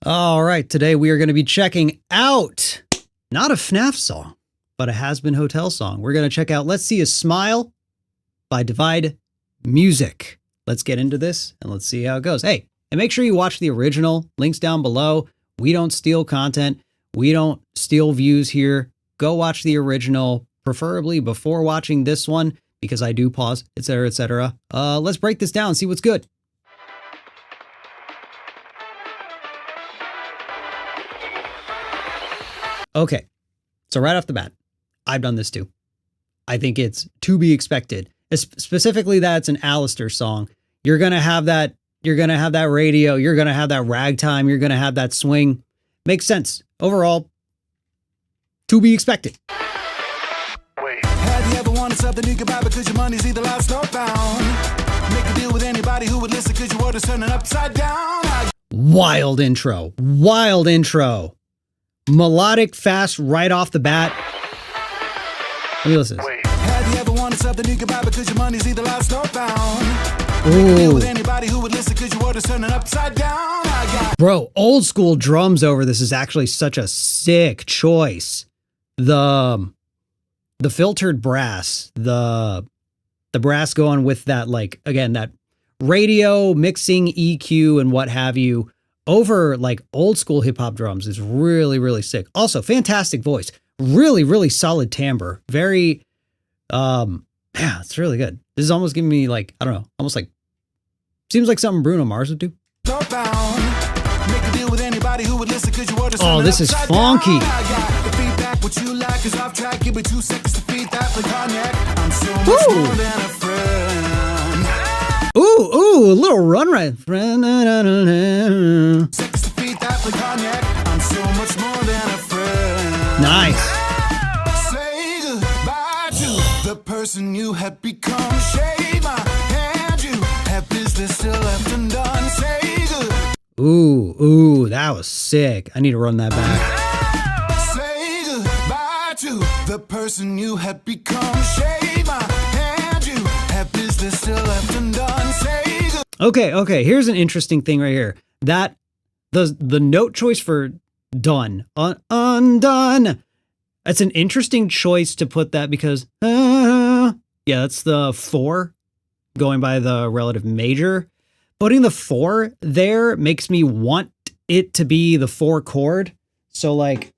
All right, today we are going to be checking out not a FNAF song, but a Hazbin Hotel song. We're going to check out Let's See a Smile by Divide Music. Let's get into this and let's see how it goes. Hey, and make sure you watch the original. Links down below. We don't steal content. We don't steal views here. Go watch the original, preferably before watching this one, because I do pause, etc., etc. Let's break this down and see what's good. Okay, so right off the bat, I've done this too. I think it's to be expected. Specifically, that's an ALASTOR song. You're gonna have that. You're gonna have that radio. You're gonna have that ragtime. You're gonna have that swing. Makes sense. Overall, to be expected. Wait. Have you ever wanted something you can buy because your money's either lost or found? Make a deal with anybody who would listen because your order's turning upside down. Wild intro. Wild intro. Melodic, fast, right off the bat. Let me listen. Wait. Have you ever wanted something you can buy because your money's either lost or found? Ooh. Make a deal with anybody who would listen because your order's turning upside down. Bro, old school drums over this is actually such a sick choice. The filtered brass, the brass going with that, like, again, that radio mixing EQ and what have you over like old school hip hop drums is really, really sick. Also, fantastic voice, really, really solid timbre. Very, yeah, it's really good. This is almost giving me like, I don't know, almost like, seems like something Bruno Mars would do. Oh, this is funky. Ooh, a little run right. Nice. Say goodbye to the person you had become. Shake my hand, you have business still left undone. Say goodbye. Ooh, that was sick. I need to run that back. Say goodbye to the person you had become. Shake my hand, you have business still left undone. Say goodbye. Okay, here's an interesting thing right here. That the note choice for done, undone. That's an interesting choice to put that because yeah, that's the 4 going by the relative major. Putting the 4 there makes me want it to be the 4 chord. So like,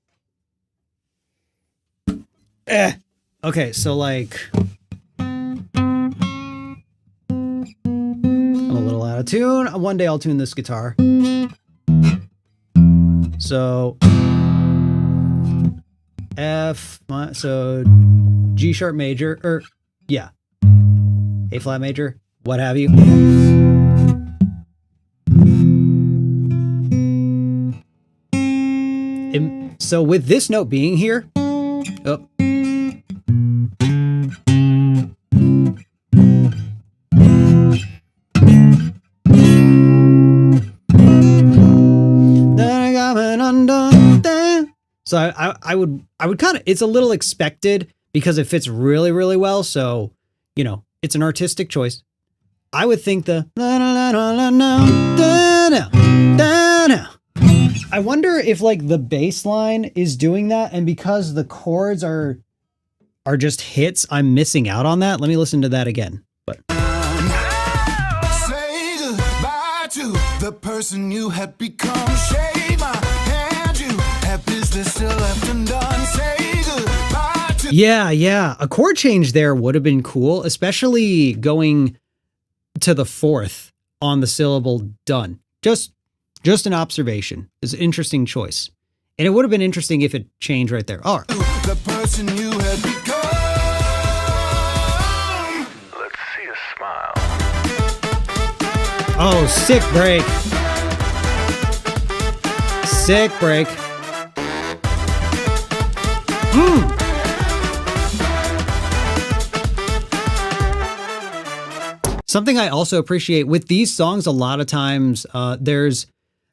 okay, so like, I'm a little out of tune. One day I'll tune this guitar. So F, so G sharp major, or yeah, A flat major, what have you. So with this note being here, oh. So I would kind of, it's a little expected because it fits really, really well. So, you know, it's an artistic choice. I would think I wonder if like the bass line is doing that, and because the chords are just hits, I'm missing out on that. Let me listen to that again. But say goodbye to the person you had become. Shake my hand, you have business still left undone. Say goodbye to yeah, a chord change there would have been cool, especially going to the 4th on the syllable done. Just an observation. It's an interesting choice. And it would have been interesting if it changed right there. All right. the person you had become. Let's see a smile. Oh, sick break. Sick break. Something I also appreciate with these songs, a lot of times there's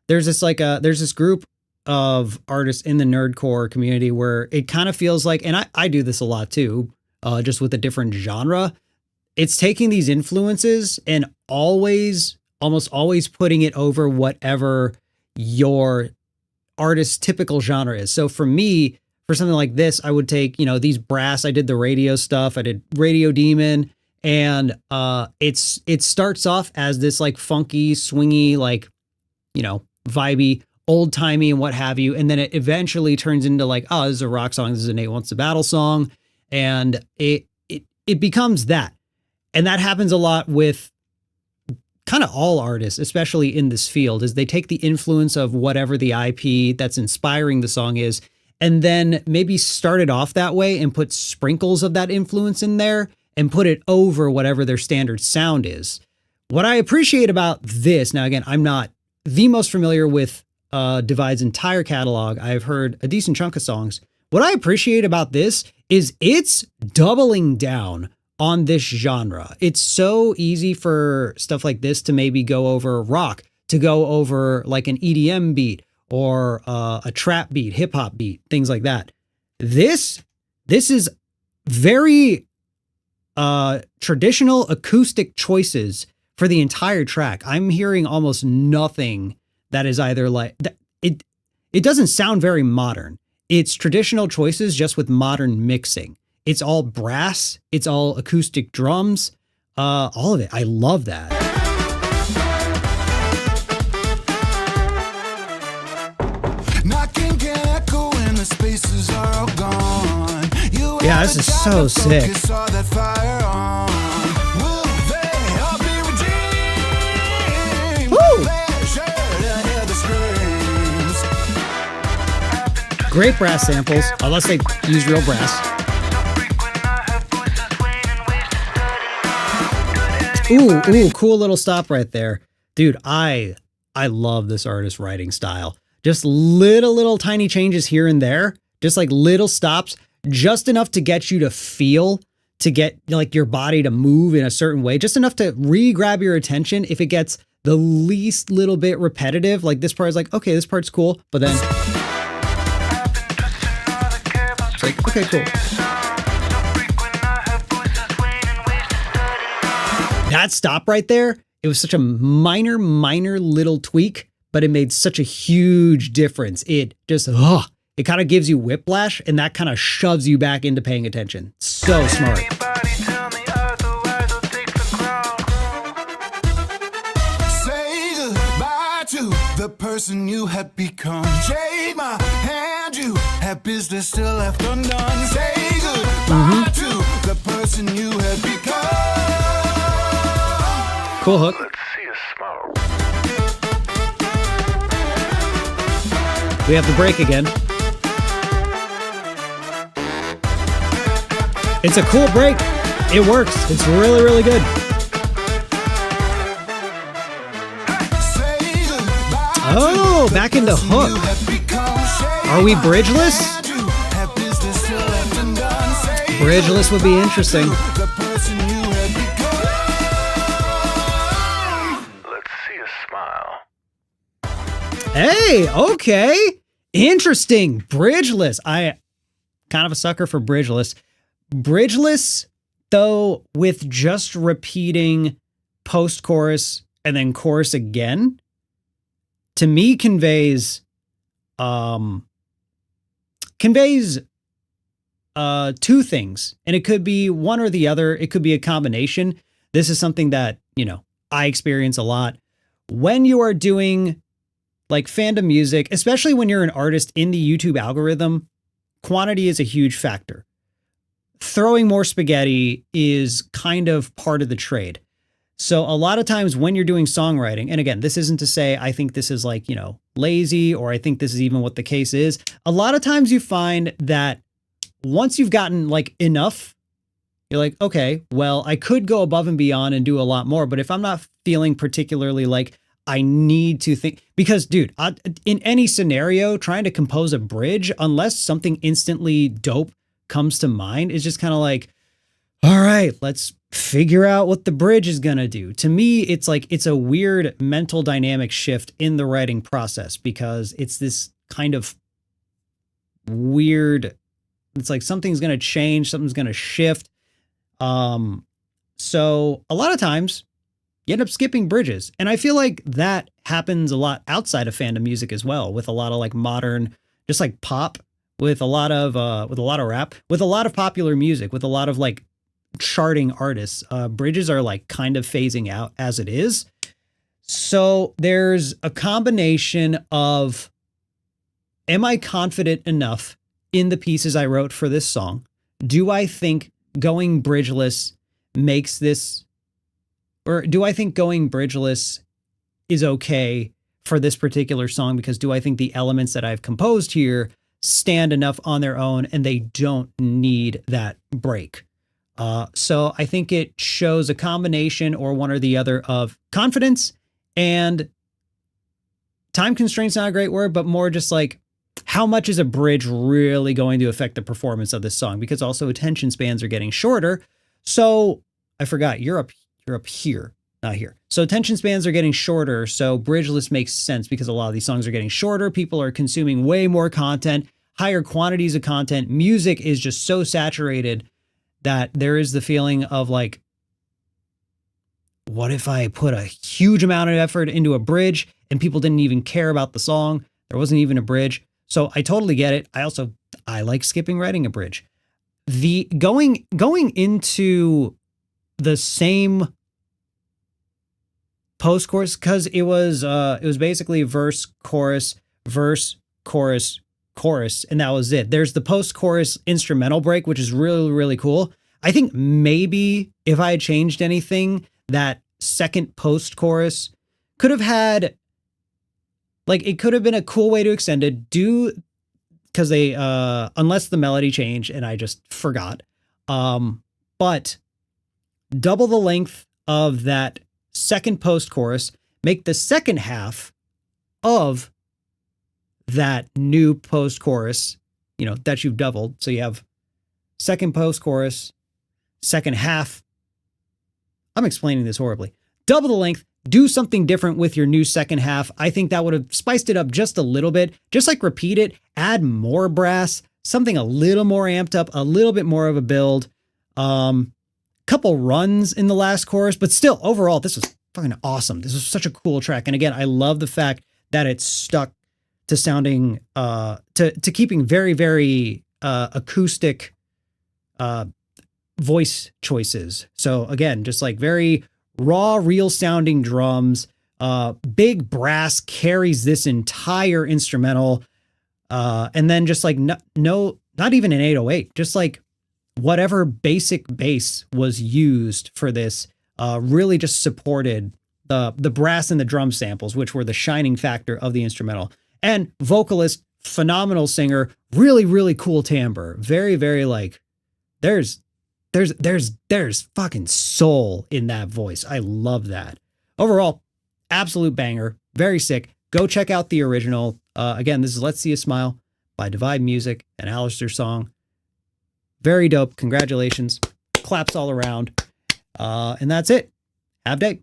this group of artists in the nerdcore community where it kind of feels like, and I do this a lot too, just with a different genre. It's taking these influences and almost always putting it over whatever your artist's typical genre is. So for me, for something like this, I would take, these brass. I did the radio stuff. I did Radio Demon. And it starts off as this like funky, swingy, like, vibey, old timey and what have you. And then it eventually turns into like, oh, this is a rock song. This is a Nate Wants to Battle song. And it becomes that. And that happens a lot with kind of all artists, especially in this field, is they take the influence of whatever the IP that's inspiring the song is, and then maybe start it off that way and put sprinkles of that influence in there and put it over whatever their standard sound is. What I appreciate about this, now again, I'm not the most familiar with Divide's entire catalog. I've heard a decent chunk of songs. What I appreciate about this is it's doubling down on this genre. It's so easy for stuff like this to maybe go over rock, to go over like an EDM beat or a trap beat, hip hop beat, things like that. This is very traditional acoustic choices for the entire track. I'm hearing almost nothing that is either like it doesn't sound very modern. It's traditional choices just with modern mixing. It's all brass. It's all acoustic drums. All of it. I love that. Knocking can echo when the spaces are all gone. Yeah, this is so sick. Woo! Great brass samples, unless they use real brass. Ooh, cool little stop right there. Dude, I love this artist's writing style. Just little tiny changes here and there, just like little stops, just enough to get you to feel, to get like your body to move in a certain way, just enough to re-grab your attention. If it gets the least little bit repetitive, like this part is like, okay, this part's cool, but then it's like, okay, cool. That stop right there, it was such a minor little tweak, but it made such a huge difference. It just, it kind of gives you whiplash, and that kind of shoves you back into paying attention. So smart. Say goodbye to the person you had become. Shake my hand, you had business still left undone. Say goodbye to the person you had become. Cool hook. Let's see a smile. We have the break again. It's a cool break. It works. It's really good. Oh, back into hook. Are we bridgeless? Bridgeless would be interesting. Hey, okay. Interesting. Bridgeless. I kind of a sucker for bridgeless. Bridgeless, though, with just repeating post-chorus and then chorus again, to me conveys two things. And it could be one or the other. It could be a combination. This is something that, I experience a lot. When you are doing like fandom music, especially when you're an artist in the YouTube algorithm, quantity is a huge factor. Throwing more spaghetti is kind of part of the trade. So a lot of times when you're doing songwriting, and again, this isn't to say I think this is like, lazy, or I think this is even what the case is. A lot of times you find that once you've gotten like enough, you're like, okay, well, I could go above and beyond and do a lot more. But if I'm not feeling particularly like I need to think, because dude, in any scenario, trying to compose a bridge, unless something instantly dope comes to mind, is just kind of like, all right, let's figure out what the bridge is going to do. To me, it's like, it's a weird mental dynamic shift in the writing process, because it's this kind of weird, it's like something's going to change, something's going to shift. So a lot of times you end up skipping bridges. And I feel like that happens a lot outside of fandom music as well, with a lot of like modern, just like pop, with a lot of rap, with a lot of popular music, with a lot of like charting artists. Bridges are like kind of phasing out as it is. So there's a combination of, am I confident enough in the pieces I wrote for this song? Do I think going bridgeless makes this, or do I think going bridgeless is okay for this particular song? Because do I think the elements that I've composed here stand enough on their own and they don't need that break? So I think it shows a combination or one or the other of confidence and time constraints, not a great word, but more just like, how much is a bridge really going to affect the performance of this song? Because also attention spans are getting shorter. So I forgot, you're up here, not here. So attention spans are getting shorter. So bridgeless makes sense because a lot of these songs are getting shorter. People are consuming way more content, higher quantities of content. Music is just so saturated that there is the feeling of like, what if I put a huge amount of effort into a bridge and people didn't even care about the song? There wasn't even a bridge. So I totally get it. I like skipping writing a bridge. The going into the same post chorus, because it was basically verse, chorus, chorus, and that was it. There's the post chorus instrumental break, which is really, really cool. I think maybe if I had changed anything, that second post chorus could have had, like, it could have been a cool way to extend it, because they, unless the melody changed and I just forgot. But double the length of that second post chorus, make the second half of that new post chorus, that you've doubled. So you have second post chorus, second half. I'm explaining this horribly. Double the length, do something different with your new second half. I think that would have spiced it up just a little bit. Just like repeat it, add more brass, something a little more amped up, a little bit more of a build. Couple runs in the last chorus, but still overall, this was fucking awesome. This was such a cool track. And again, I love the fact that it's stuck to sounding, to keeping very, very acoustic voice choices. So again, just like very raw, real sounding drums, big brass carries this entire instrumental. And then just like, not even an 808, just like whatever basic bass was used for this, really just supported the brass and the drum samples, which were the shining factor of the instrumental. And vocalist, phenomenal singer, really, really cool timbre. Very, very like, there's fucking soul in that voice. I love that. Overall, absolute banger. Very sick. Go check out the original. Again, this is Let's See a Smile by Divide Music, an ALASTOR song. Very dope. Congratulations. Claps all around. And that's it. Have a day.